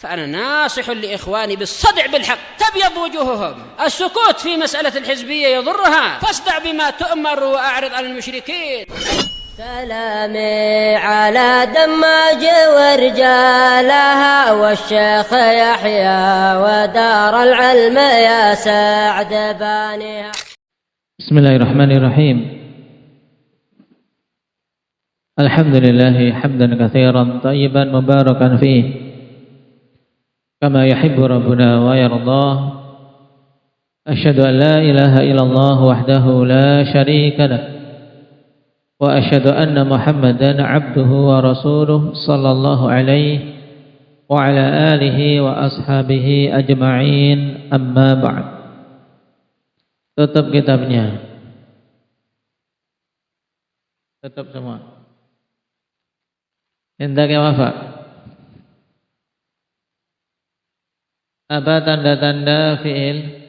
فأنا ناصح لإخواني بالصدع بالحق تبيض وجوههم. السكوت في مسألة الحزبية يضرها، فاصدع بما تؤمر وأعرض عن المشركين. سلامي على دماج ورجالها والشيخ يحيى ودار العلم يا سعد بانيها. بسم الله الرحمن الرحيم. الحمد لله حمدا كثيرا طيبا مباركا فيه كما يحب ربنا ويرضاه. أشهد أن لا إله إلا الله وحده لا شريك له وأشهد أن محمدا عبده ورسوله صلى الله عليه وعلى آله وأصحابه أجمعين. أما بعد. Tutup kitabnya. Tutup semua. Hendaknya wafat. Apa tanda-tanda fi'il?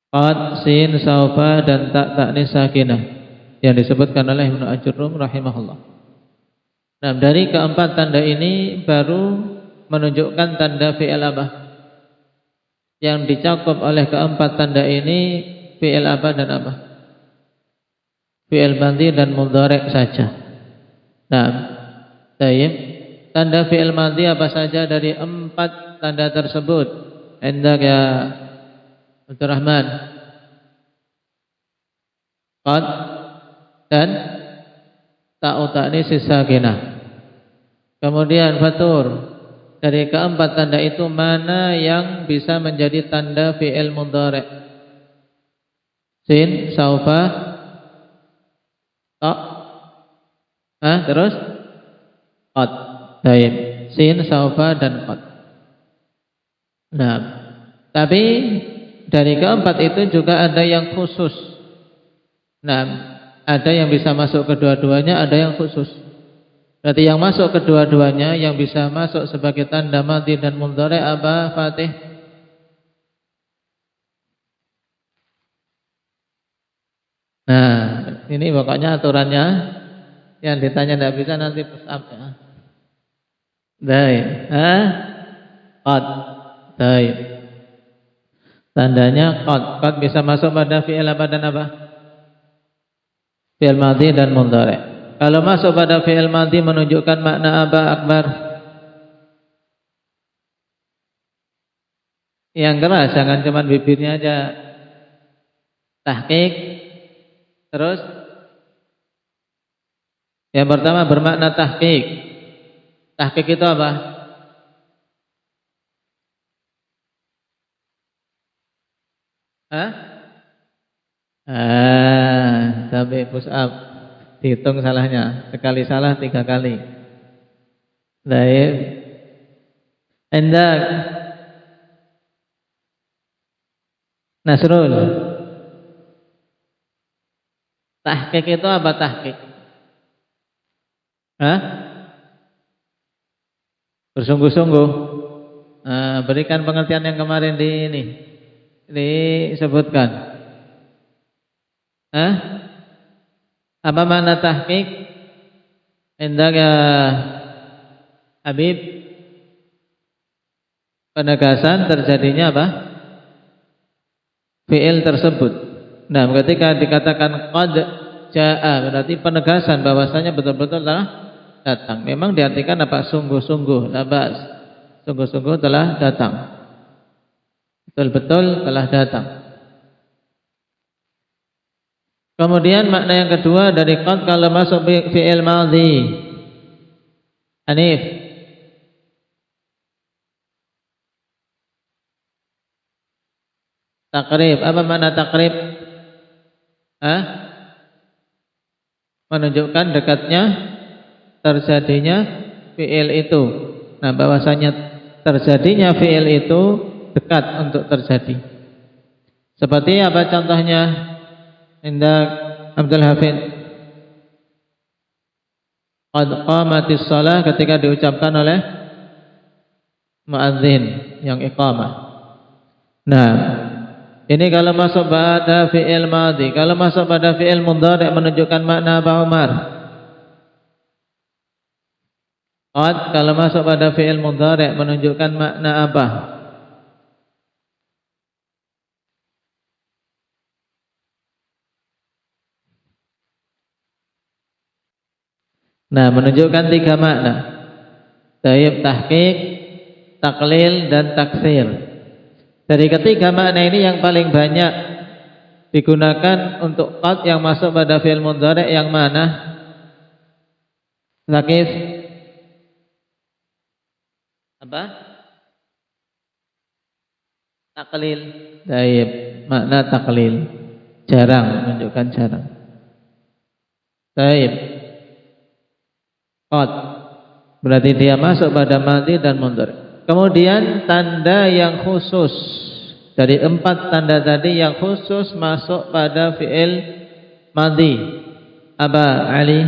Qad, sin, saufa dan tak ta'nis sakinah yang disebutkan oleh Ibnu Ajurrum rahimahullah. Nah, dari keempat tanda ini baru menunjukkan tanda fi'il apa? Yang dicakup oleh keempat tanda ini fi'il apa dan apa? Fi'il madhi dan mudhari' saja. Nah, baik. Tanda fi'il madhi apa saja dari empat tanda tersebut? Hendak ya Abdurrahman. Qad dan ta'u ta'nis sakinah. Kemudian fatur. Dari keempat tanda itu mana yang bisa menjadi tanda fi'il mudhari'? Sin, saufa, ta, terus qad. Baik. Sin, saufa dan qad. Nah, tapi dari keempat itu juga ada yang khusus. Nah, ada yang bisa masuk kedua-duanya, ada yang khusus. Berarti yang masuk kedua-duanya, yang bisa masuk sebagai tanda madhi dan mudhari' apa, Fatih? Nah, ini pokoknya aturannya. Yang ditanya tidak bisa nanti push up ya. Baik. Qad. Baik. Tandanya qad. Qad bisa masuk pada fi'il apa dan apa? Fi'il madhi dan mudhari'. Kalau masuk pada fi'il madhi menunjukkan makna apa, Akbar? Yang keras, jangan cuma bibirnya aja. Tahqiq. Terus yang pertama bermakna tahqiq. Tahqiq itu apa? Tapi push up. Dihitung salahnya. Sekali salah 3 kali. Baik. Hendak Nasrul. Tahqiq itu apa tahqiq? Bersungguh-sungguh. Berikan pengertian yang kemarin disebutkan. Apa makna tahqiq? Hendak ya Habib, penegasan terjadinya apa? Fi'il tersebut. Nah, ketika dikatakan qad jaa, berarti penegasan bahwasanya betul-betul telah datang. Memang diartikan apa? Sungguh-sungguh, labas. Sungguh-sungguh telah datang. Betul-betul telah datang. Kemudian makna yang kedua dari qad kalau masuk fi'il madhi. Hanif. Takrib. Apa makna takrib? Menunjukkan dekatnya terjadinya fi'il itu. Nah, bahwasanya terjadinya fi'il itu dekat untuk terjadi. Seperti apa contohnya? Hendak Abdul Hafid. Qad qamatis shalah ketika diucapkan oleh muadzin yang iqamah. Nah, ini kalau masuk pada fi'il madhi. Kalau masuk pada fi'il mudhari' menunjukkan makna apa, Umar? Qad kalau masuk pada fi'il mudhari' menunjukkan makna apa? Nah, menunjukkan 3 makna. Taib, tahqiq, taklil, dan taksir. Dari ketiga makna ini yang paling banyak digunakan untuk qad yang masuk pada fi'il mudhari' yang mana? Zakif? Apa? Taklil. Taib, makna taklil. Jarang, menunjukkan jarang. Taib. Qad berarti dia masuk pada madhi dan mudhari'. Kemudian tanda yang khusus dari 4 tanda tadi yang khusus masuk pada fi'il madhi. Apa Ali?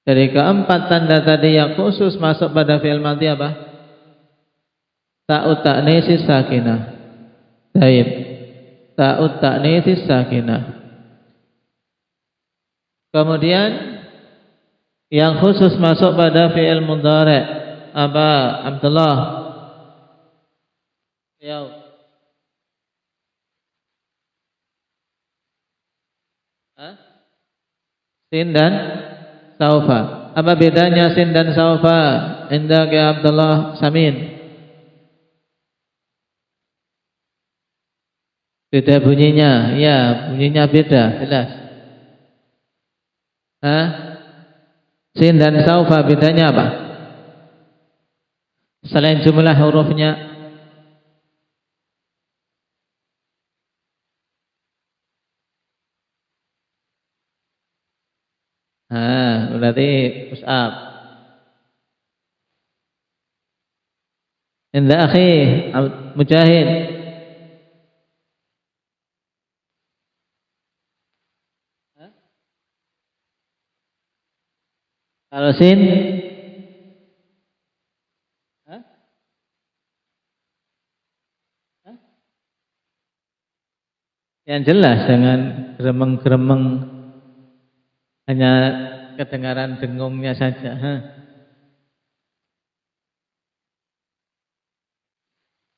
Dari keempat tanda tadi yang khusus masuk pada fi'il madhi apa? Ta'ut ta'nisis sakinah. Taib. Ta'ut ta'nisis sakinah. Kemudian yang khusus masuk pada fi'il mudhari' apa? Abdullah. Ya. Sin dan saufa. Apa bedanya sin dan saufa? Indak ya Abdullah Samin. Beda bunyinya. Ya, bunyinya beda, jelas. Sin dan saufa bedanya apa? Selain jumlah hurufnya. Berarti push up. Inda akhi Mujahid. Kalau sin? Yang jelas, jangan geremeng-geremeng, hanya kedengaran dengungnya saja.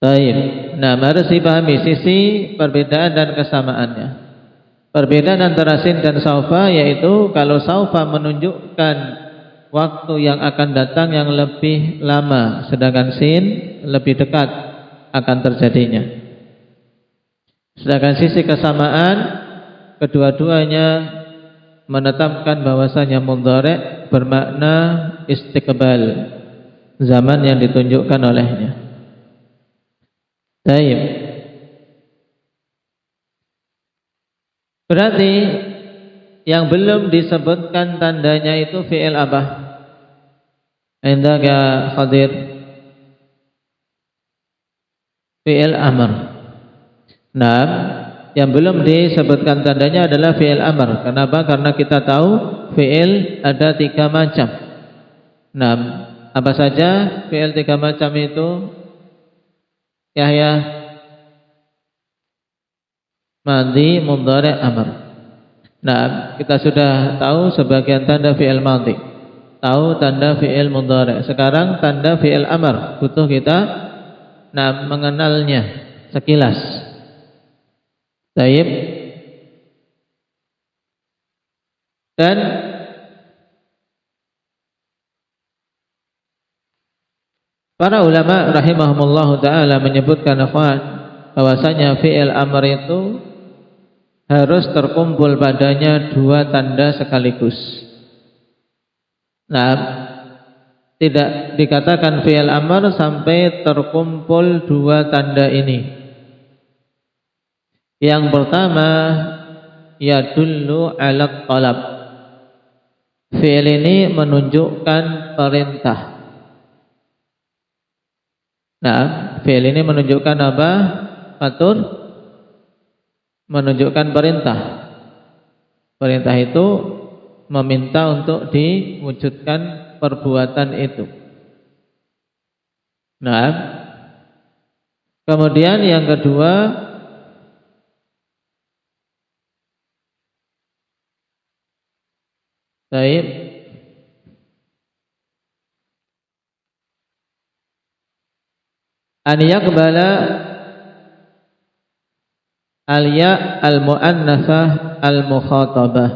Baik. Nah, harus dipahami sisi perbedaan dan kesamaannya. Perbedaan antara sin dan saufa yaitu kalau saufa menunjukkan waktu yang akan datang yang lebih lama, sedangkan sin lebih dekat akan terjadinya. Sedangkan sisi kesamaan, kedua-duanya menetapkan bahwasanya mudhari' bermakna istiqbal, zaman yang ditunjukkan olehnya. Baik. Berarti yang belum disebutkan tandanya itu fi'il apa? Indaka Khadir. Fi'il amr. Nah, yang belum disebutkan tandanya adalah fi'il amr. Kenapa? Karena kita tahu fi'il ada 3 macam. Nah, apa saja fi'il 3 macam itu? Yahya. Madhi, mudhari', amr. Nah, kita sudah tahu sebagian tanda fi'il madhi, tahu tanda fi'il mudhari'. Sekarang tanda fi'il amr butuh kita mengenalnya sekilas. Baik. Dan para ulama rahimahumullah ta'ala menyebutkan bahwasanya fi'il amr itu harus terkumpul padanya 2 tanda sekaligus. Nah, tidak dikatakan fi'il amr sampai terkumpul 2 tanda ini. Yang pertama, yadullu 'ala talab. Fi'il ini menunjukkan perintah. Nah, fi'il ini menunjukkan apa? Atur, menunjukkan perintah. Perintah itu meminta untuk diwujudkan perbuatan itu. Nah, kemudian yang kedua, Baik. An yaqbala al-ya al-mu'annatsah al-mukhatabah.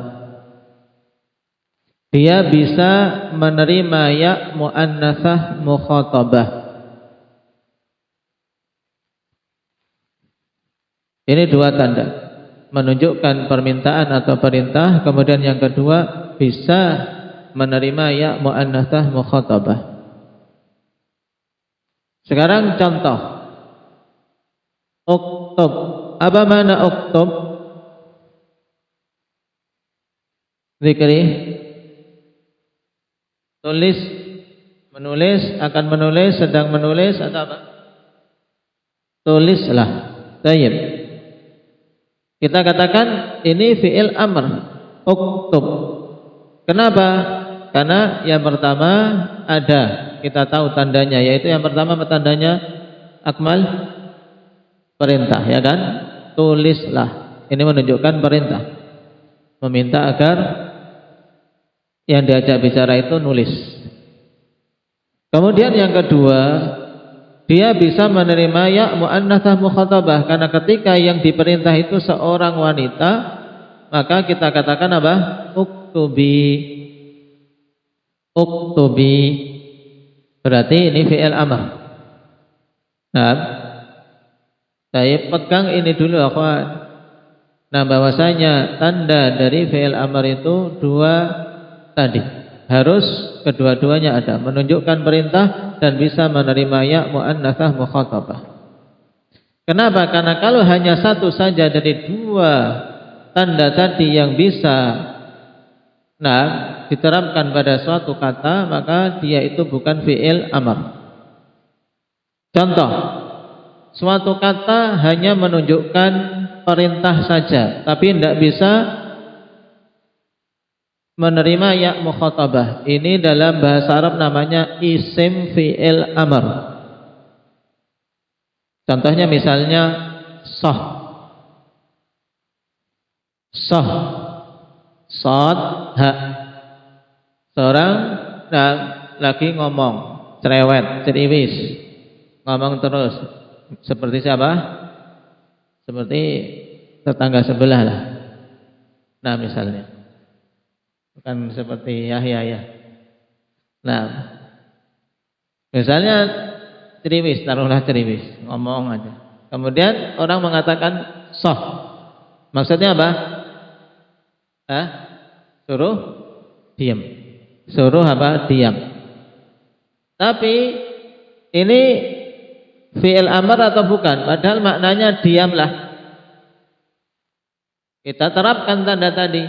Dia bisa menerima ya mu'annatsah mukhatabah. Ini dua tanda menunjukkan permintaan atau perintah. Kemudian yang kedua, bisa menerima ya mu'annatsah mukhatabah. Sekarang contoh. Uktub. Apa makna uktub? Zikri. Tulis, menulis, akan menulis, sedang menulis, atau apa? Tulislah. Baik. Kita katakan ini fi'il amr, uktub. Kenapa? Karena yang pertama ada, kita tahu tandanya, yaitu yang pertama tandanya akmal, perintah, ya kan? Tulislah. Ini menunjukkan perintah, meminta agar yang diajak bicara itu nulis. Kemudian yang kedua, dia bisa menerima ya mu'annatsah mukhatabah, karena ketika yang diperintah itu seorang wanita, maka kita katakan apa? Uktubi. Uktubi. Berarti ini fi'il amr. Nah, saya pegang ini dulu, akhwan. Nah, bahwasanya tanda dari fi'il amr itu dua tadi. Harus kedua-duanya ada, menunjukkan perintah dan bisa menerima ya mu'annatsah mukhatabah. Kenapa? Karena kalau hanya satu saja dari dua tanda tadi yang bisa diterapkan pada suatu kata, maka dia itu bukan fi'il amr. Contoh, suatu kata hanya menunjukkan perintah saja, tapi tidak bisa menerima ya mukhatabah. Ini dalam bahasa Arab namanya isim fi'il amr. Contohnya misalnya sah. Sah. Sad ha. Seorang lagi ngomong, cerewet, ceriwis. Ngomong terus. Seperti siapa? Seperti tetangga sebelah lah. Nah, misalnya. Bukan seperti Yahya ya. Nah, misalnya ceriwis, taruhlah ceriwis, ngomong aja. Kemudian orang mengatakan sah. Maksudnya apa? Suruh diam. Suruh apa? Diam. Tapi ini fi'il amr atau bukan? Padahal maknanya diamlah. Kita terapkan tanda tadi.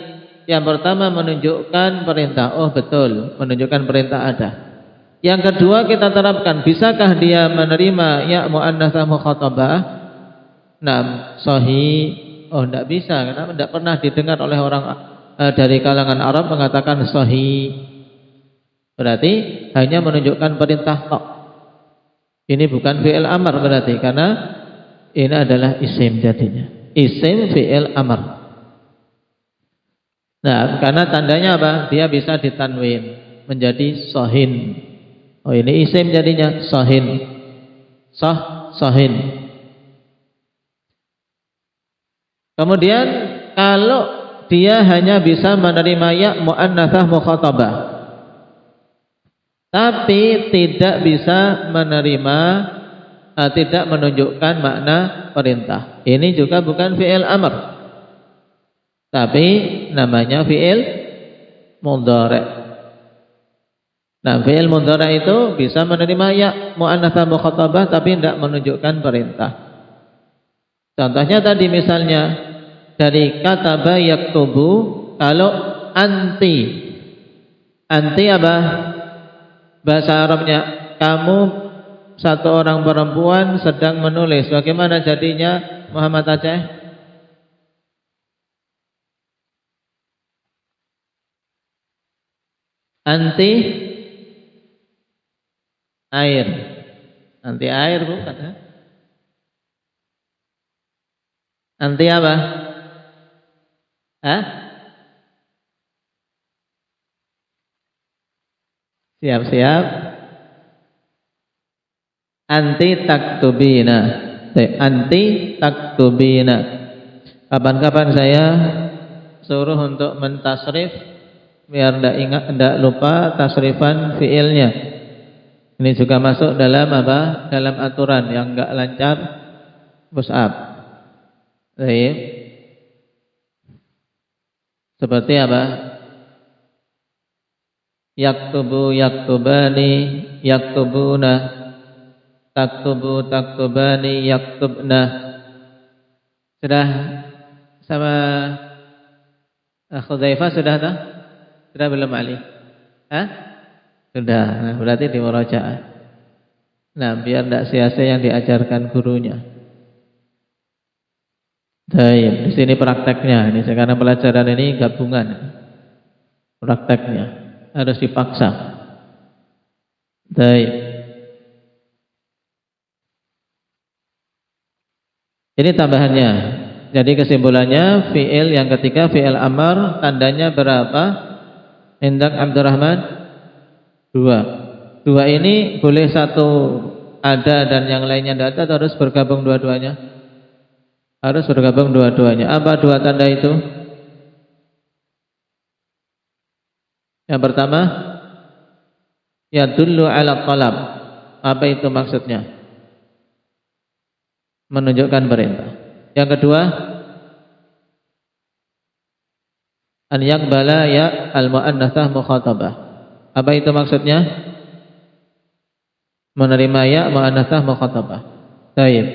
Yang pertama menunjukkan perintah. Oh betul, menunjukkan perintah ada. Yang kedua kita terapkan, bisakah dia menerima ya mu'annatsah mukhatabah? Nah, sahih. Oh, tidak bisa, karena tidak pernah didengar oleh orang dari kalangan Arab mengatakan sahih. Berarti hanya menunjukkan perintah tok. Ini bukan fi'il amr berarti, karena ini adalah isim jadinya. Isim fi'il amr. Nah, karena tandanya apa? Dia bisa ditanwin menjadi sahin. Oh, ini isim jadinya sahin. Sah, sahin. Kemudian kalau dia hanya bisa menerima ya mu'annatsah mukhatabah, tapi tidak bisa menerima, tidak menunjukkan makna perintah. Ini juga bukan fi'il amr, tapi namanya fi'il mudhari'. Nah, fi'il mudhari' itu bisa menerima ya mu'annatsah mukhatabah tapi tidak menunjukkan perintah. Contohnya tadi misalnya dari kataba yaktubu, kalau anti. Anti apa? Bahasa Arabnya kamu satu orang perempuan sedang menulis. Bagaimana jadinya Muhammad Aceh? Anti air. Anti air bukan? Anti apa? Siap-siap. Anti taktubina. Anti taktubina. Kapan-kapan saya suruh untuk mentasrif biar ndak lupa tasrifan fiilnya. Ini juga masuk dalam apa? Dalam aturan yang enggak lancar push-up. Baik. Seperti apa? Yaktubu, yaktubani, yaktubuna, taktubu, taktubani, yaktubna. Sudah sama Khuzaifah sudah tak? Sudah belum Ali? Hah? Sudah. Nah, berarti di murajaah. Nah, biar tidak sia-sia yang diajarkan gurunya. Baik, di sini prakteknya. Ini sekarang pelajaran ini gabungan. Prakteknya harus dipaksa. Baik. Ini tambahannya. Jadi kesimpulannya fi'il yang ketiga fi'il amar tandanya berapa? Indak Abdurrahman? 2. 2 ini boleh satu ada dan yang lainnya tidak ada, atau harus bergabung dua-duanya? Harus bergabung dua-duanya. Apa 2 tanda itu? Yang pertama, yadullu ala talab. Apa itu maksudnya? Menunjukkan perintah. Yang kedua, an yaqbala ya al-mu'annatsah mukhatabah. Apa itu maksudnya? Menerima ya mu'annatsah mukhatabah. Baik.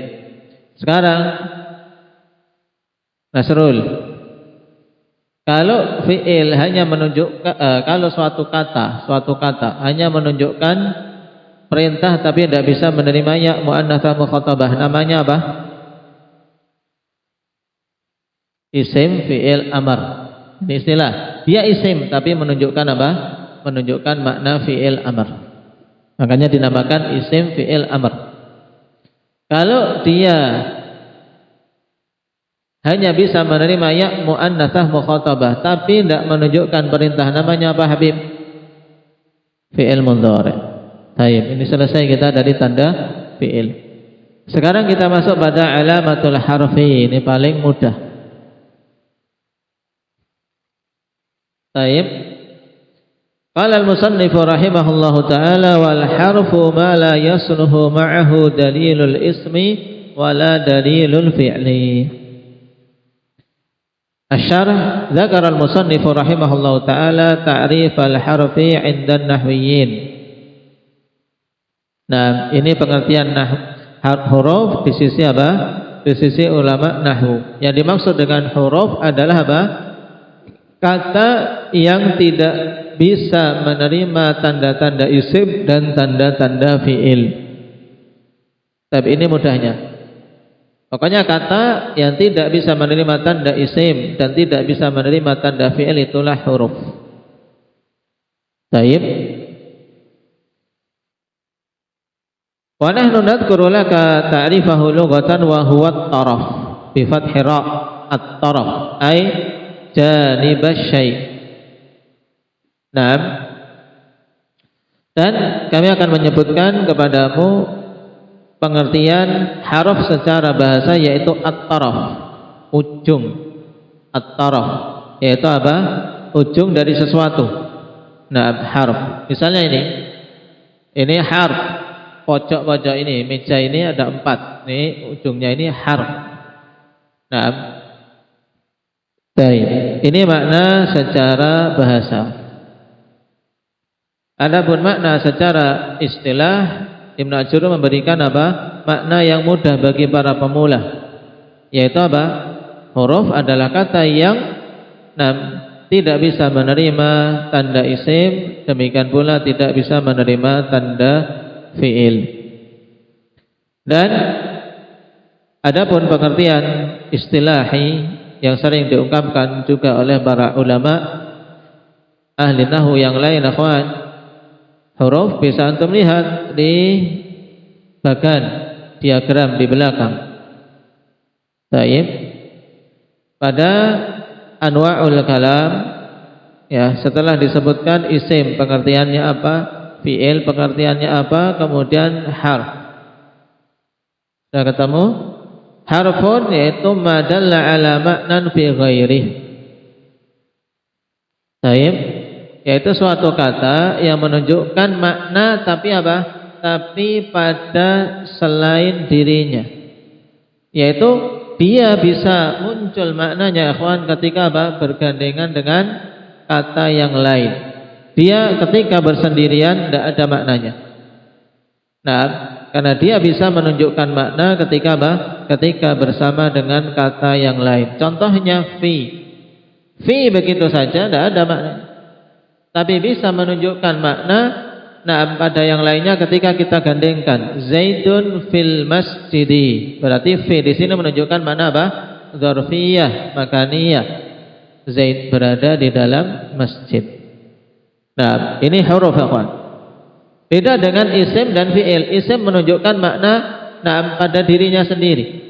Sekarang Nasrul, kalau fi'il hanya menunjukkan kalau suatu kata hanya menunjukkan perintah tapi tidak bisa menerima ya mu'annatsah mukhatabah, namanya apa? Isim fi'il amar. Ini istilah. Dia isim tapi menunjukkan apa? Menunjukkan makna fi'il amar. Makanya dinamakan isim fi'il amar. Kalau dia hanya bisa menerima ya mu'annatsah mukhatabah tapi tidak menunjukkan perintah, namanya apa Habib? Fi'il mudhari'. Baik, ini selesai kita dari tanda fi'il. Sekarang kita masuk pada alamatul harfi. Ini paling mudah. Baik. Qala al-musannif rahimahullahu taala wal harfu ma la yasluhu ma'ahu dalilul ismi wala dalilul fi'li. Asy-syarh dzakara al-musannif rahimahullahu taala ta'rif al-harfi 'inda an-nahwiyyin. Nah, ini pengertian huruf di sisi apa? Di sisi ulama nahwu. Yang dimaksud dengan huruf adalah apa? Kata yang tidak bisa menerima tanda-tanda isim dan tanda-tanda fi'il. Tapi ini mudahnya. Pokoknya kata yang tidak bisa menerima tanda isim dan tidak bisa menerima tanda fi'il itulah huruf. Baik. Wa nahnu nadhkuru laka ta'rifahu lughatan wa huwa at-taraf bi fathi ra at-taraf ay janibasy syai'. Nah, dan kami akan menyebutkan kepadamu pengertian harf secara bahasa yaitu at-taraf, ujung. At-taraf yaitu apa? Ujung dari sesuatu. Nah, harf. Misalnya ini harf. Pojok-pojok ini, meja ini ada 4. Nih ujungnya ini harf. Nah, baik. Ini makna secara bahasa. Adapun makna secara istilah, Ibnu Ajurrum memberikan apa? Makna yang mudah bagi para pemula. Yaitu apa? Huruf adalah kata yang tidak bisa menerima tanda isim, demikian pula tidak bisa menerima tanda fi'il. Dan adapun pengertian istilahi yang sering diungkapkan juga oleh para ulama ahli nahwu yang lain, akhwan, huruf bisa antum lihat di bagan diagram di belakang. Baik. Pada anwa'ul kalam ya, setelah disebutkan isim pengertiannya apa, fi'il pengertiannya apa, kemudian harf. Sudah ketemu? Harfun yaitu madalla ala ma'nan fi ghairih. Baik, yaitu suatu kata yang menunjukkan makna tapi apa? Tapi pada selain dirinya. Yaitu dia bisa muncul maknanya ikhwan ketika apa? Bergandengan dengan kata yang lain. Dia ketika bersendirian tidak ada maknanya. Nah, karena dia bisa menunjukkan makna ketika apa? Ketika bersama dengan kata yang lain. Contohnya fi. Fi begitu saja tidak ada makna. Tapi bisa menunjukkan makna pada yang lainnya ketika kita gandengkan. Zaidun fil masjidi. Berarti fi di sini menunjukkan makna apa? Dzarfiyah, makaniyah. Zaid berada di dalam masjid. Nah, ini huruf ikhwan. Beda dengan isim dan fi'il. Isim menunjukkan makna pada dirinya sendiri.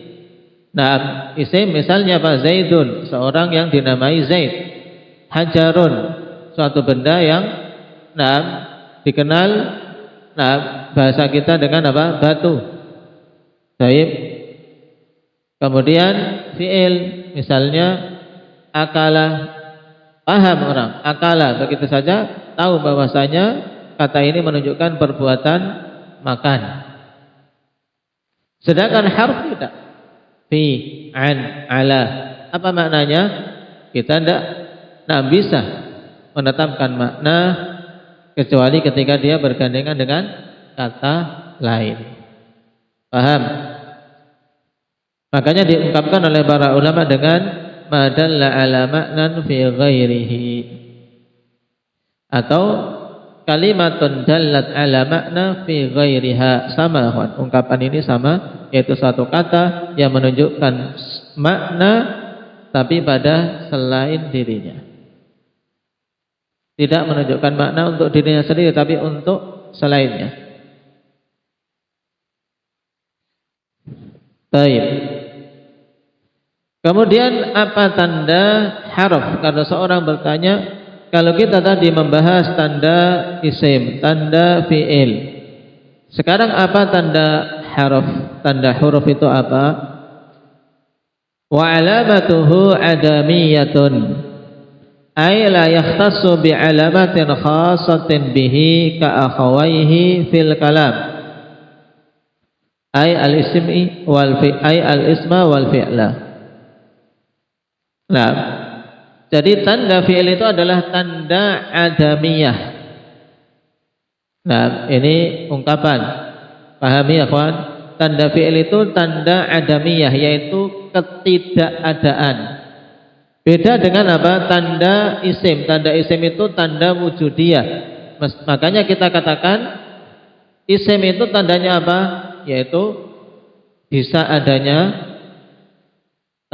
Nah, isim misalnya apa? Zaidun, seorang yang dinamai Zaid. Hajarun, suatu benda yang dikenal bahasa kita dengan apa? Batu. Baik. Kemudian fi'il misalnya akala, paham orang akala, begitu saja tahu bahwasanya kata ini menunjukkan perbuatan makan. Sedangkan harf tidak. Fi, an, ala. Apa maknanya? Kita tidak bisa menetapkan makna kecuali ketika dia bergandengan dengan kata lain. Paham? Makanya diungkapkan oleh para ulama dengan madalla ala ma'nan fi ghairihi, atau kalimatun dallat ala makna fi ghairiha. Sama, ungkapan ini sama, yaitu suatu kata yang menunjukkan makna tapi pada selain dirinya. Tidak menunjukkan makna untuk dirinya sendiri tapi untuk selainnya. Baik. Kemudian apa tanda harf? Kalau seorang bertanya, kalau kita tadi membahas tanda isim, tanda fi'il, sekarang apa tanda harf? Tanda huruf itu apa? Wa alamatuhu adamiyatun, ay la yakhtassu bi alamatin khassatin bihi ka akhawaihi fil kalam, ay al-ismi wal fi, ay al-isma wal fi'la. Nah, jadi tanda fi'il itu adalah tanda adamiyah. Nah, ini ungkapan. Pahami ya kawan? Tanda fi'il itu tanda adamiyah, yaitu ketidakadaan. Beda dengan apa? Tanda isim. Tanda isim itu tanda wujudiyah. Makanya kita katakan isim itu tandanya apa? Yaitu bisa adanya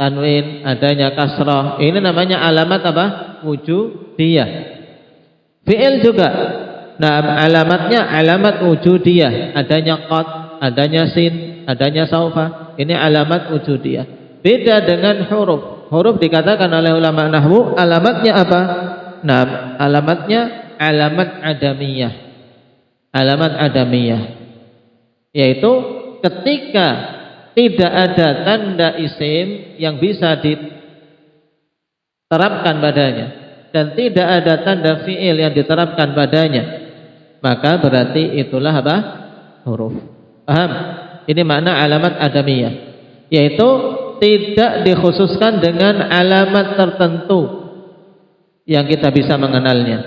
tanwin, adanya kasrah. Ini namanya alamat apa? Wujudiyah. Fi'il juga. Nah, alamatnya alamat wujudiyah. Adanya qad, adanya sin, adanya saufa. Ini alamat wujudiyah. Beda dengan huruf. Huruf dikatakan oleh ulama nahwu alamatnya apa? Nah, alamatnya alamat adamiyah. Alamat adamiyah, yaitu ketika tidak ada tanda isim yang bisa diterapkan padanya dan tidak ada tanda fi'il yang diterapkan padanya, maka berarti itulah apa? Huruf. Paham? Ini makna alamat adamiyah, yaitu tidak dikhususkan dengan alamat tertentu yang kita bisa mengenalnya.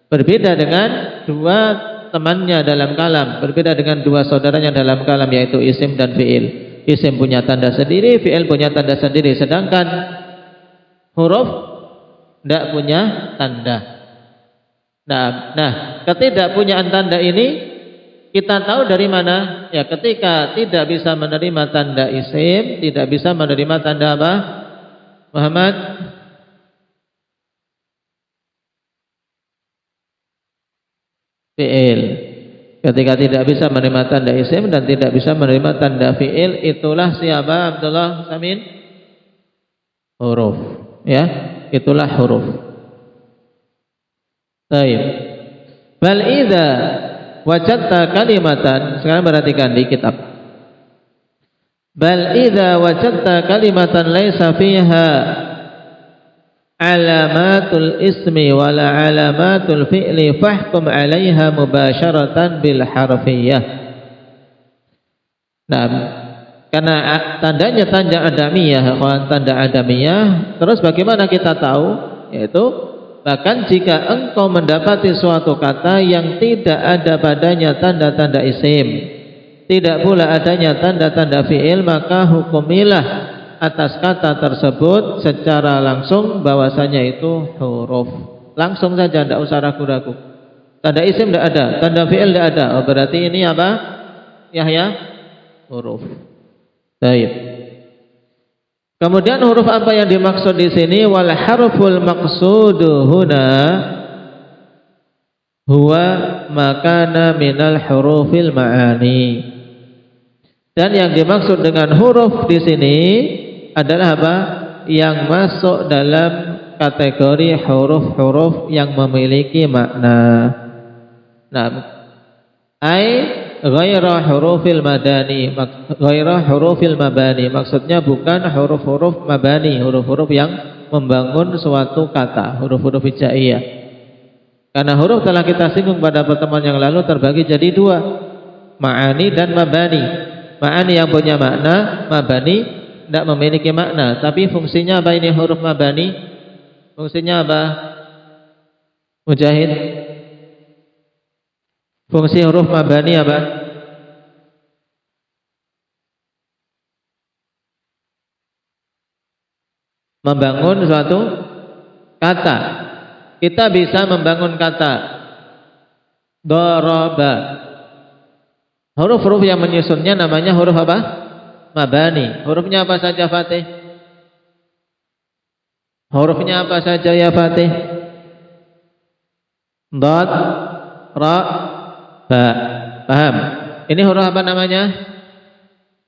Berbeda dengan dua temannya dalam kalam, berbeda dengan dua saudaranya dalam kalam, yaitu isim dan fi'il. Isim punya tanda sendiri, fi'il punya tanda sendiri, sedangkan huruf tidak punya tanda. Nah, ketidakpunyaan tanda ini kita tahu dari mana? Ya, ketika tidak bisa menerima tanda isim, tidak bisa menerima tanda apa? Muhammad? Fi'il. Ketika tidak bisa menerima tanda isim dan tidak bisa menerima tanda fi'il, itulah siapa Abdullah Samin? Huruf. Ya, itulah huruf. Baik. Bal idza wajadta kalimatan, sekarang perhatikan di kitab. Bal idza wajadta kalimatan laisa fiha alamatul ismi wala alamatul fi'li fahkum 'alaiha mubasharatan bil harfiyyah. Nah, karena tandanya tanda adamiyah, tanda adamiyah, terus bagaimana kita tahu? Yaitu bahkan jika engkau mendapati suatu kata yang tidak ada padanya tanda-tanda isim, tidak pula adanya tanda-tanda fi'il, maka hukumilah atas kata tersebut secara langsung bahwasanya itu huruf. Langsung saja, tidak usah ragu-ragu. Tanda isim tidak ada, tanda fi'il tidak ada. Oh, berarti ini apa? Yahya? Huruf. Baik. Kemudian huruf apa yang dimaksud di sini? Wal harful maqsudu huna huwa makana minal hurufil ma'ani. Dan yang dimaksud dengan huruf di sini adalah apa? Yang masuk dalam kategori huruf-huruf yang memiliki makna. Nah, ai ghaira hurufil madani, ghaira hurufil mabani, maksudnya bukan huruf-huruf mabani, huruf-huruf yang membangun suatu kata, huruf-huruf hijaiyah. Karena huruf telah kita singgung pada pertemuan yang lalu terbagi jadi dua, ma'ani dan mabani. Ma'ani yang punya makna, mabani tidak memiliki makna. Tapi fungsinya apa ini huruf mabani? Fungsinya apa? Mujahid? Fungsi huruf mabani apa? Membangun suatu kata. Kita bisa membangun kata daraba. Huruf-huruf yang menyusunnya namanya huruf apa? Mabani. Hurufnya apa saja, Fatih? Hurufnya apa saja ya, Fatih? Dad, ra, ba. Paham? Ini huruf apa namanya?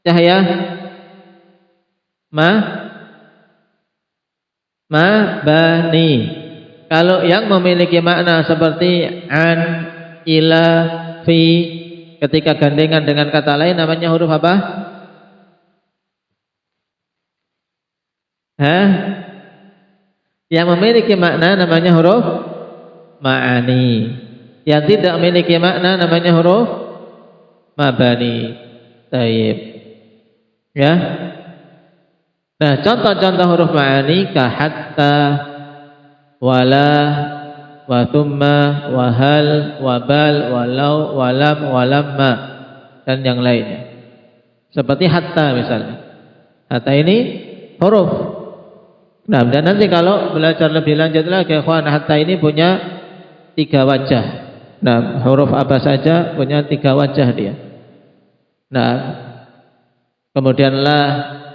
Cahaya? Mabani. Kalau yang memiliki makna seperti an, ila, fi, ketika gandengan dengan kata lain namanya huruf apa? Yang memiliki makna namanya huruf ma'ani. Yang tidak memiliki makna namanya huruf mabani. Taib. Ya. Nah, contoh-contoh huruf ma'ani ka hatta, wala, wa thumma, wa hal, wa bal, walau, walam, walamma, dan yang lainnya. Seperti hatta misalnya. Hatta ini huruf. Nah, dan nanti kalau belajar lebih lanjut lagi, ikhwan, hatta ini punya 3 wajah. Nah, huruf apa saja punya 3 wajah dia. Nah, kemudian la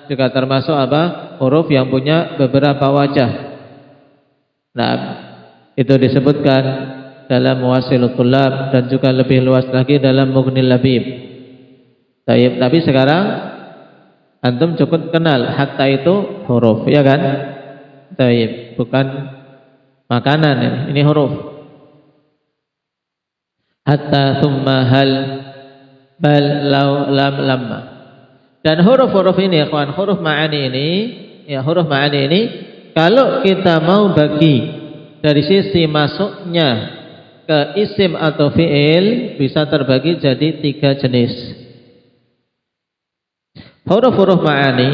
juga termasuk apa? Huruf yang punya beberapa wajah. Nah, itu disebutkan dalam Muwassilut Thullab dan juga lebih luas lagi dalam Mughnil Labib. Tapi sekarang antum cukup kenal hatta itu huruf, ya kan? Taib, bukan makanan, ini huruf. Hatta, thumma, hal, bal, lau, lam, lamma. Dan huruf-huruf ini, kawan, huruf ma'ani ini, ya huruf ma'ani ini, kalau kita mau bagi dari sisi masuknya ke isim atau fi'il, bisa terbagi jadi 3 jenis. Huruf-huruf ma'ani,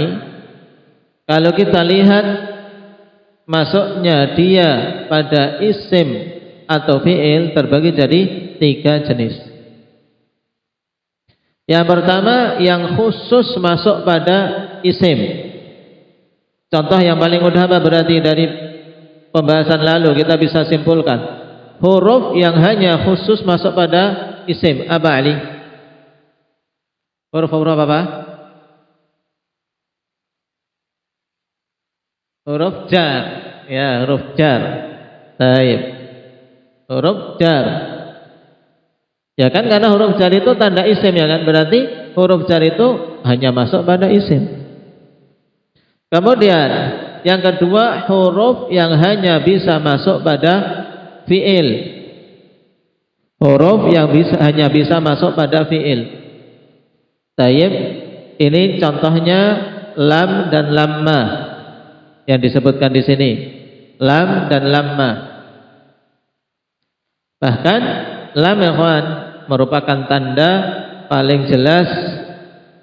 kalau kita lihat masuknya dia pada isim atau fi'il terbagi jadi 3 jenis. Yang pertama yang khusus masuk pada isim. Contoh yang paling mudah berarti dari pembahasan lalu kita bisa simpulkan huruf yang hanya khusus masuk pada isim. Apa Ali? Huruf-huruf apa? Huruf jar, ya huruf jar. Taib. Huruf jar. Ya kan, karena huruf jar itu tanda isim, ya kan, berarti huruf jar itu hanya masuk pada isim. Kemudian yang kedua huruf yang hanya bisa masuk pada fi'il. huruf yang hanya bisa masuk pada fi'il. Tayyib, ini contohnya lam dan lamma yang disebutkan di sini. Lam dan lamma. Bahkan lam ikhwan merupakan tanda paling jelas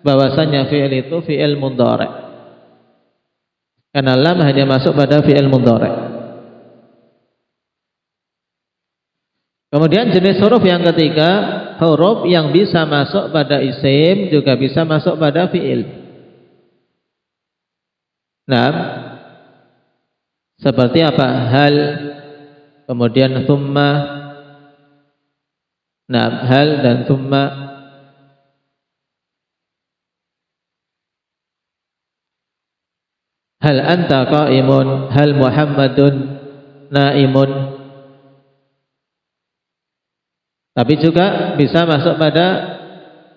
bahwasanya fi'il itu fi'il mudhari'. Karena lam hanya masuk pada fi'il mudhari'. Kemudian jenis huruf yang ketiga, huruf yang bisa masuk pada isim juga bisa masuk pada fi'il. Nah, seperti apa? Hal, kemudian thumma. Nah, hal dan thumma. Hal anta qa'imun, hal Muhammadun naimun. Tapi juga bisa masuk pada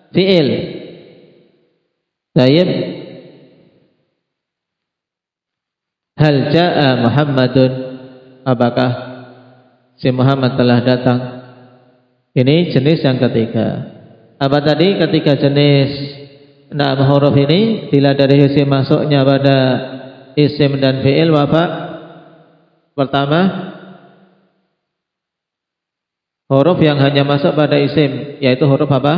fi'il. Tayyib. Hal ja'a Muhammadun, apakah si Muhammad telah datang? Ini jenis yang ketiga. Apa tadi ketiga jenis enam huruf ini? Bila dari sisi masuknya pada isim dan fi'il, apa? Pertama, huruf yang hanya masuk pada isim, yaitu huruf apa?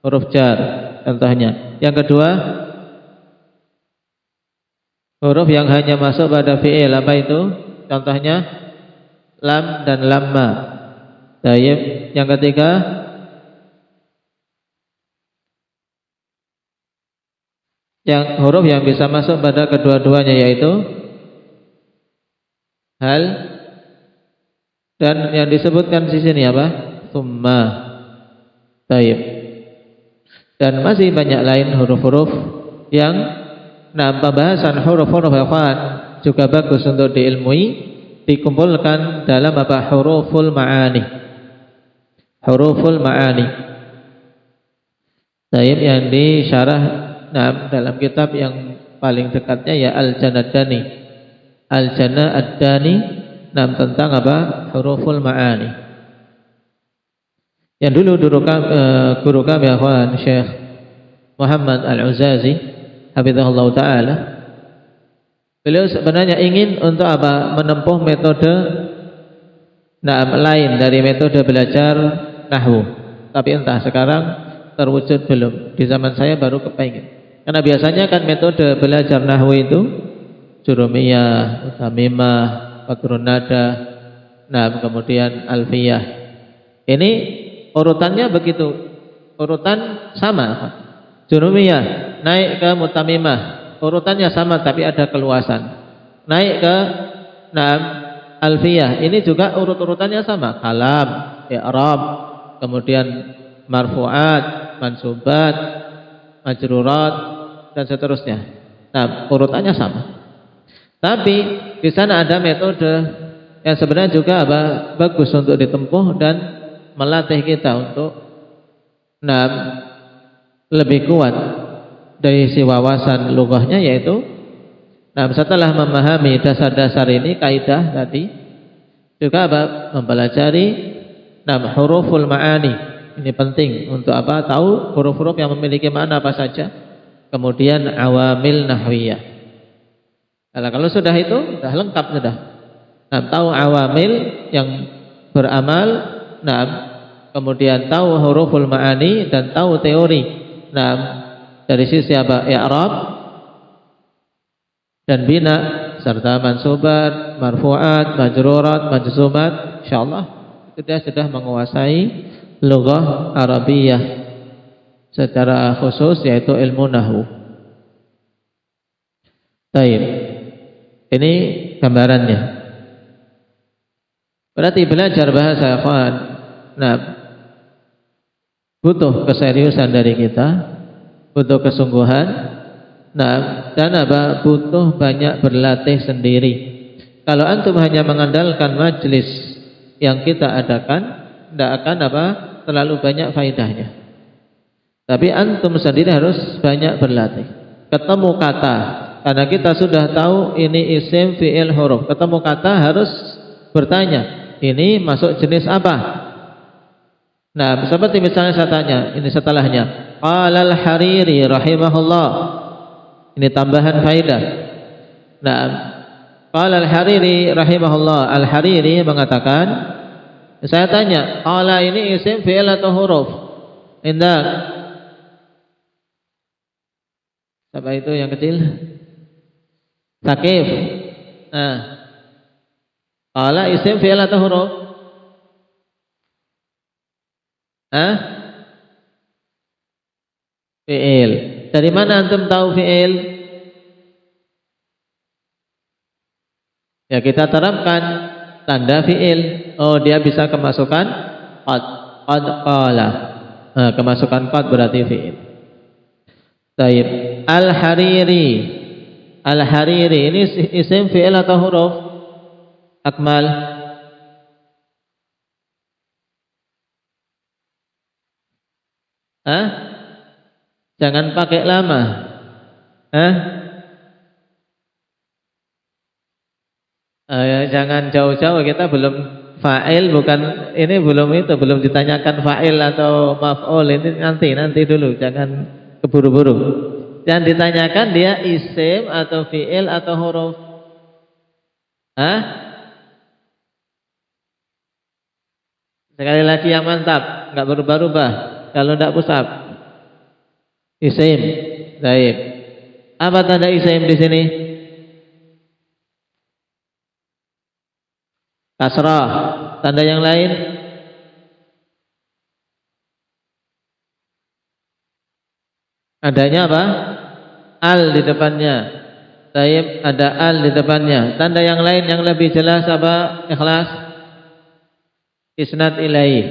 Huruf jar, contohnya. Yang kedua, huruf yang hanya masuk pada fi'il, apa itu? Contohnya lam dan lamma. Tayyib. Yang ketiga, yang huruf yang bisa masuk pada kedua-duanya, yaitu hal. Dan yang disebutkan di sini apa? Tsumma. Taib. Dan masih banyak lain huruf-huruf yang pembahasan huruf-huruf ikhwan juga bagus untuk diilmui, dikumpulkan dalam apa? Huruful ma'ani. Huruful ma'ani. Taib, yang disyarah dalam kitab yang paling dekatnya ya Al-Janaddani. Al-Janaddani tentang apa? Huruful ma'ani. Yang dulu guru kami akhwan Syekh Muhammad Al-Uzazi hafizahullah ta'ala, beliau sebenarnya ingin untuk apa? Menempuh metode lain dari metode belajar nahwu. Tapi entah sekarang terwujud belum. Di zaman saya baru kepengen. Karena biasanya kan metode belajar nahwu itu jurumiyah, utamimah, qatrun nada, kemudian alfiyah. Ini urutannya begitu, urutan sama. Jurumiyah naik ke mutamimah, urutannya sama tapi ada keluasan. Naik ke alfiyah, ini juga urut-urutannya sama. Kalam, i'rab, kemudian marfu'at, mansubat, majrurat, dan seterusnya. Urutannya sama. Tapi di sana ada metode yang sebenarnya juga bagus untuk ditempuh dan melatih kita untuk lebih kuat dari si wawasan lughahnya, yaitu setelah memahami dasar-dasar ini, kaidah tadi, juga mempelajari huruful ma'ani. Ini penting untuk tahu huruf-huruf yang memiliki makna apa saja. Kemudian awamil nahwiyah. Kalau sudah itu sudah lengkap sudah. Tahu awamil yang beramal, kemudian tahu huruful ma'ani dan tahu teori. Dari sisi i'rab dan bina serta mansubat, marfu'at, majrurat, majzumat, insyaallah kita sudah menguasai lughah Arabiyah secara khusus, yaitu ilmu nahwu. Baik. Ini gambarannya. Berarti belajar bahasa ikhwan butuh keseriusan dari kita, butuh kesungguhan, dan butuh banyak berlatih sendiri. Kalau antum hanya mengandalkan majelis yang kita adakan, tidak akan terlalu banyak faedahnya. Tapi antum sendiri harus banyak berlatih. Ketemu kata, karena kita sudah tahu ini isim, fi'il, huruf. Ketemu kata harus bertanya, ini masuk jenis apa? Nah, seperti misalnya saya tanya, ini setelahnya. Qala al-Hariri rahimahullah. Ini tambahan faedah. Nah, qala al-Hariri rahimahullah. Al-Hariri mengatakan, saya tanya, qala ini isim fi'il atau huruf? Indah. Siapa itu yang kecil? Sakif. Nah, qala isim fi'il atau huruf? Fi'il. Dari mana antum tahu fi'il? Ya kita terapkan tanda fi'il. Oh, dia bisa kemasukan qad qala. Nah, kemasukan qad berarti fi'il. Baik. Al-Hariri. Al-Hariri ini isim fi'il atau huruf? Akmal. Jangan pakai lama. Jangan jauh-jauh, kita belum fa'il, bukan ini, belum ditanyakan fa'il atau maf'ul, ini nanti dulu, jangan keburu-buru. Jangan ditanyakan dia isim atau fi'il atau huruf. Sekali lagi yang mantap, enggak berubah-ubah. Kalau tidak pusat, isim. Baik. Apa tanda isim di sini? Kasrah. Tanda yang lain? Adanya apa? Al di depannya. Baik, ada al di depannya. Tanda yang lain yang lebih jelas apa? Ikhlas. Isnad ilaih.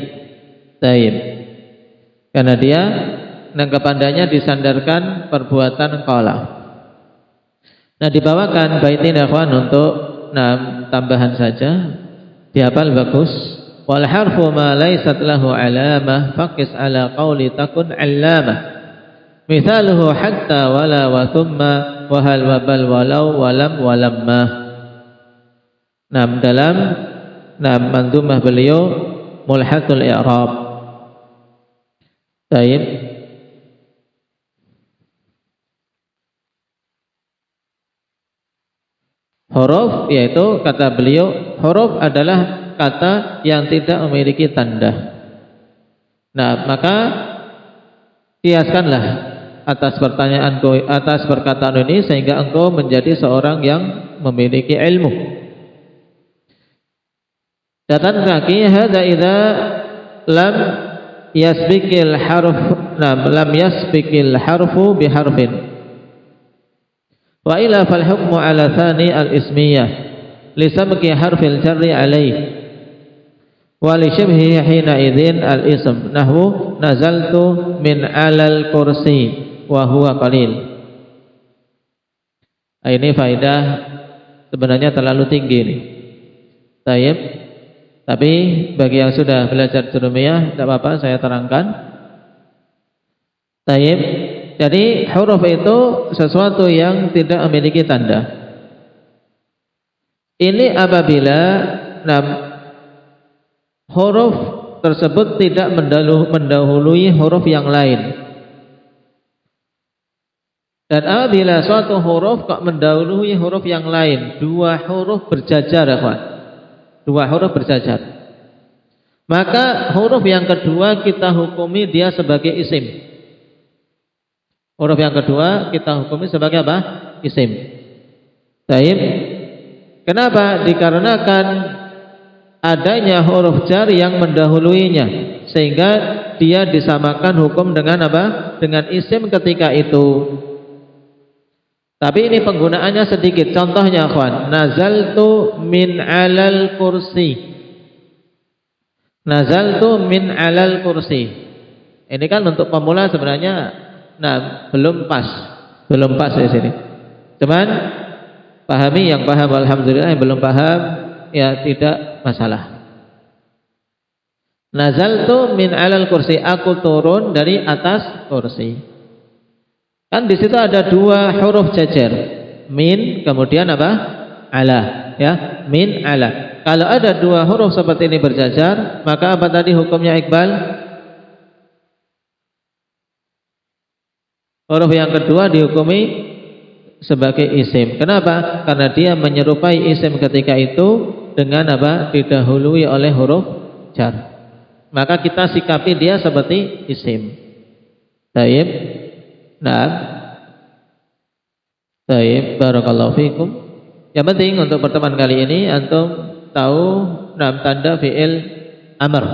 Baik. Karena dia kepadanya disandarkan perbuatan qala. Nah, dibawakan bait ini akhwan untuk tambahan saja. Dihafal bagus. Wal harfu ma laysat lahu alamah faqis ala qawli takun allamah. Mithaluhu hatta wala wa thumma wa hal wa bal walau walam walamma. Dalam manzumah beliau Mulhatul I'rab. Baik. Huruf, yaitu kata beliau, huruf adalah kata yang tidak memiliki tanda. Nah, maka kiaskanlah atas perkataan ini sehingga engkau menjadi seorang yang memiliki ilmu. Catatan kaki, hadza idza lam yasbiqil harfu biharfin wa ila fal hukmu ala thani al ismiyah li sabqi harfil jarri alaih wa li shibhi hina idzin al ism nahwu nazaltu min alal kursi wa huwa qalil. Ini faedah sebenarnya terlalu tinggi nih. Baik. Tapi bagi yang sudah belajar jurumiyah, tidak apa-apa saya terangkan. Taib. Jadi huruf itu sesuatu yang tidak memiliki tanda. Ini apabila huruf tersebut tidak mendahului huruf yang lain. Dan apabila suatu huruf kok mendahului huruf yang lain, dua huruf berjajar, kawan. Dua huruf berjajar. Maka huruf yang kedua kita hukumi dia sebagai isim. Huruf yang kedua kita hukumi sebagai apa? Isim. Baik. Kenapa? Dikarenakan adanya huruf jar yang mendahuluinya, sehingga dia disamakan hukum dengan apa? Dengan isim ketika itu. Tapi ini penggunaannya sedikit. Contohnya, akhwan, nazaltu min alal kursi. Nazaltu min alal kursi. Ini kan untuk pemula sebenarnya, belum pas di sini. Cuman pahami, yang paham alhamdulillah, yang belum paham ya tidak masalah. Nazaltu min alal kursi, aku turun dari atas kursi. Kan di situ ada dua huruf jajar, min kemudian apa? Ala, ya, min ala. Kalau ada dua huruf seperti ini berjajar, maka apa tadi hukumnya Iqbal? Huruf yang kedua dihukumi sebagai isim. Kenapa? Karena dia menyerupai isim ketika itu dengan apa? Didahului oleh huruf jar. Maka kita sikapi dia seperti isim. Taib. Nah. Taib. Barakallahu fikum. Yang penting untuk pertemuan kali ini antum tahu tanda fi'il amr.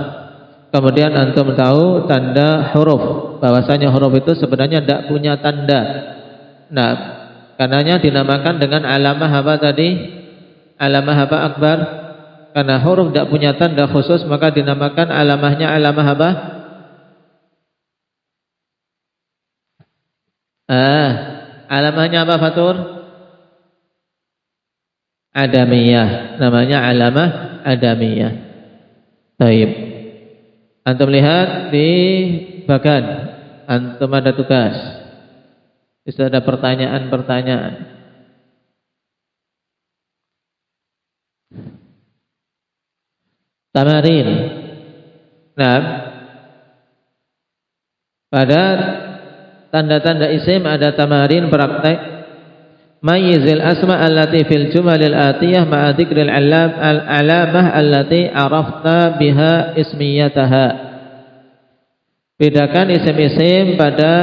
Kemudian antum tahu tanda huruf. Bahwasanya huruf itu sebenarnya tidak punya tanda. Nah, karenanya dinamakan dengan alamah apa tadi? Alamah apa akbar? Karena huruf tidak punya tanda khusus, maka dinamakan alamahnya alamah apa? Alamahnya apa Fatur? Adamiyah. Namanya alamah adamiyah. Baik. Antum lihat di bagan. Antum ada tugas. Bisa ada pertanyaan-pertanyaan. Tamarin. Nah, pada tanda-tanda isim ada tamarin praktek. Mayyizil asma allati fil jumalil atiyah ma'a dzikril alamah allati arafta biha ismiyataha. Bedakan isim-isim pada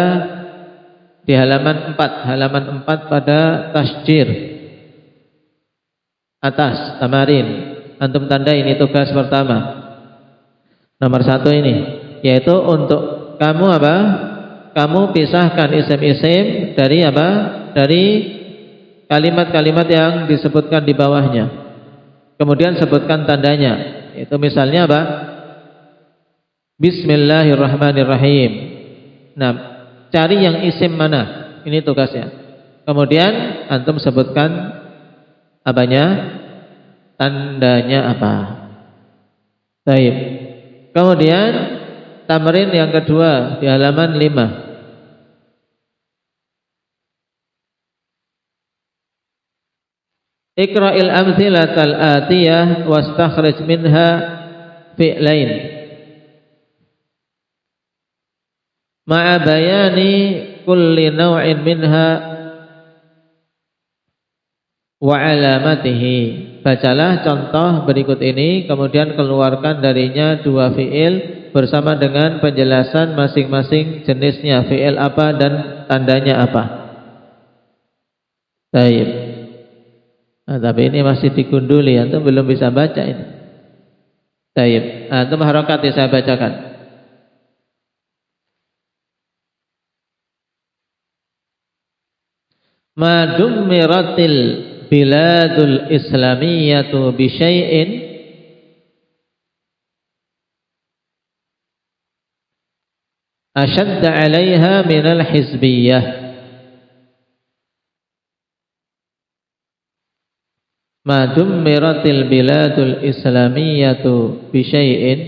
di halaman 4 pada tasjir atas tamarin. Antum tanda ini tugas pertama. Nomor 1 ini, yaitu untuk kamu apa? Kamu pisahkan isim-isim dari apa? Dari kalimat-kalimat yang disebutkan di bawahnya. Kemudian sebutkan tandanya. Itu misalnya apa? Bismillahirrahmanirrahim. Nah, cari yang isim mana? Ini tugasnya. Kemudian antum sebutkan apanya? Tandanya apa? Baik. Kemudian tamrin yang kedua di halaman 5. Iqra'il amthilatal atiyah wastakhrij minha fi'lain ma'a bayani kulli naw'in minha wa alamatihi. Bacalah contoh berikut ini, kemudian keluarkan darinya 2 fi'il bersama dengan penjelasan masing-masing jenisnya, fi'il apa dan tandanya apa. Baik. Nah, tapi ini masih digunduli, antum belum bisa baca ini. Baik. Antum harokat saya bacakan. Ma dummiratil biladul islamiyatu bisyai'in ashadda 'alaiha minal hizbiyah. Ma dummiratil biladul islamiyatu bisyai'in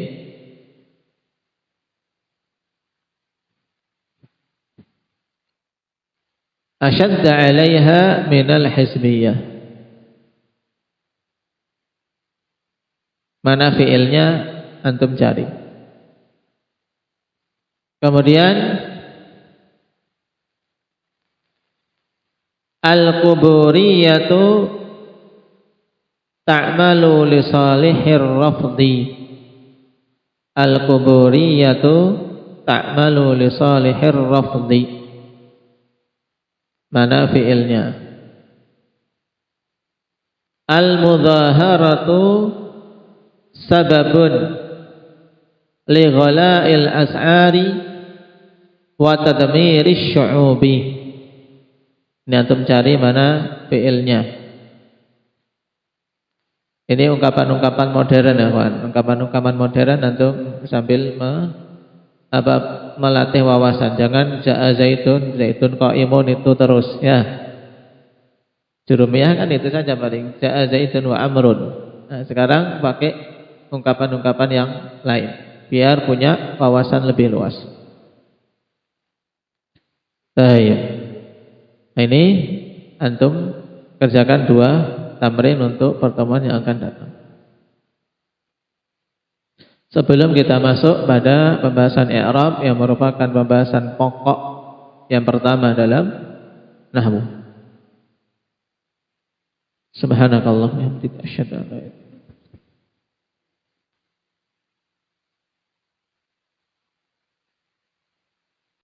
ashadda 'alaiha minal hizbiyah. Mana fiilnya antum cari. Kemudian al-quburiyatu ta'malu li salihir rafdi. Al-quburiyatu ta'malu li salihir rafdi. Mana fiilnya? Al-mudhaharatu sababun li ghala'il as'ari wa tadmirish syu'ubi. Ini antum cari mana fi'ilnya. Ini ungkapan-ungkapan modern ya kawan. Ungkapan-ungkapan modern antum sambil melatih wawasan. Jangan ja'a zaitun, zaitun qaimun itu terus ya. Jurumiyah kan itu saja paling. Ja'a zaitun wa amrun. Nah, sekarang pakai ungkapan-ungkapan yang lain biar punya wawasan lebih luas. Baik. Nah, ini antum kerjakan 2 tamrin untuk pertemuan yang akan datang. Sebelum kita masuk pada pembahasan i'rab yang merupakan pembahasan pokok yang pertama dalam nahwu. Subhanakallahumma wa bihamdika asyhadu an la ilaha illa anta